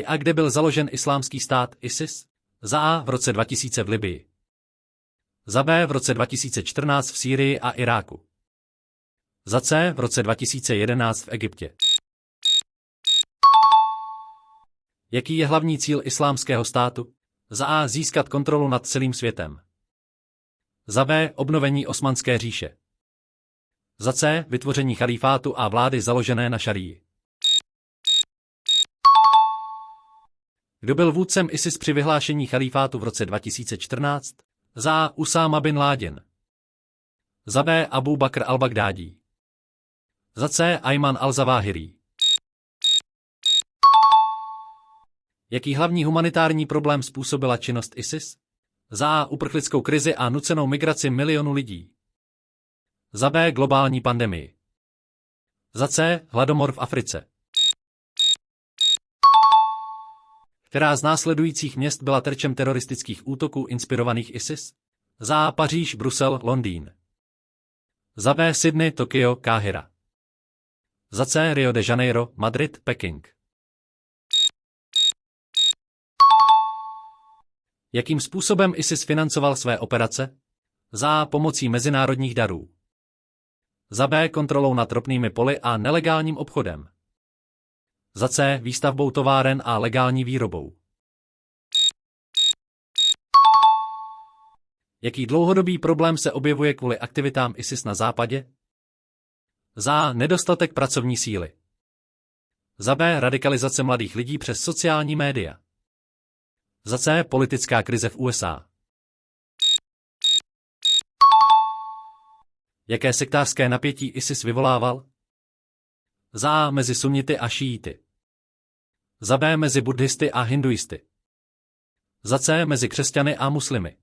A kde byl založen islámský stát ISIS? Za A v roce 2000 v Libyi. Za B v roce 2014 v Sýrii a Iráku. Za C v roce 2011 v Egyptě. Jaký je hlavní cíl islámského státu? Za A získat kontrolu nad celým světem. Za B obnovení Osmanské říše. Za C vytvoření chalífátu a vlády založené na šarii. Kdo byl vůdcem ISIS při vyhlášení chalífátu v roce 2014? Za A Usáma bin Ládin. Za B Abu Bakr al-Baghdádí. Za C Ayman al-Zawahiri. Jaký hlavní humanitární problém způsobila činnost ISIS? Za A uprchlickou krizi a nucenou migraci milionů lidí. Za B globální pandemii. Za C hladomor v Africe. Která z následujících měst byla terčem teroristických útoků inspirovaných ISIS? Za A Paříž, Brusel, Londýn. Za B Sydney, Tokio, Káhira. Za C Rio de Janeiro, Madrid, Peking. Jakým způsobem ISIS financoval své operace? Za A pomocí mezinárodních darů. Za B kontrolou nad ropnými poli a nelegálním obchodem. Za C výstavbou továren a legální výrobou. Jaký dlouhodobý problém se objevuje kvůli aktivitám ISIS na západě? Za A nedostatek pracovní síly. Za B radikalizace mladých lidí přes sociální média. Za C politická krize v USA. Jaké sektářské napětí ISIS vyvolával? Za A mezi sunnity a šíity. Za B mezi buddhisty a hinduisty. Za C mezi křesťany a muslimy.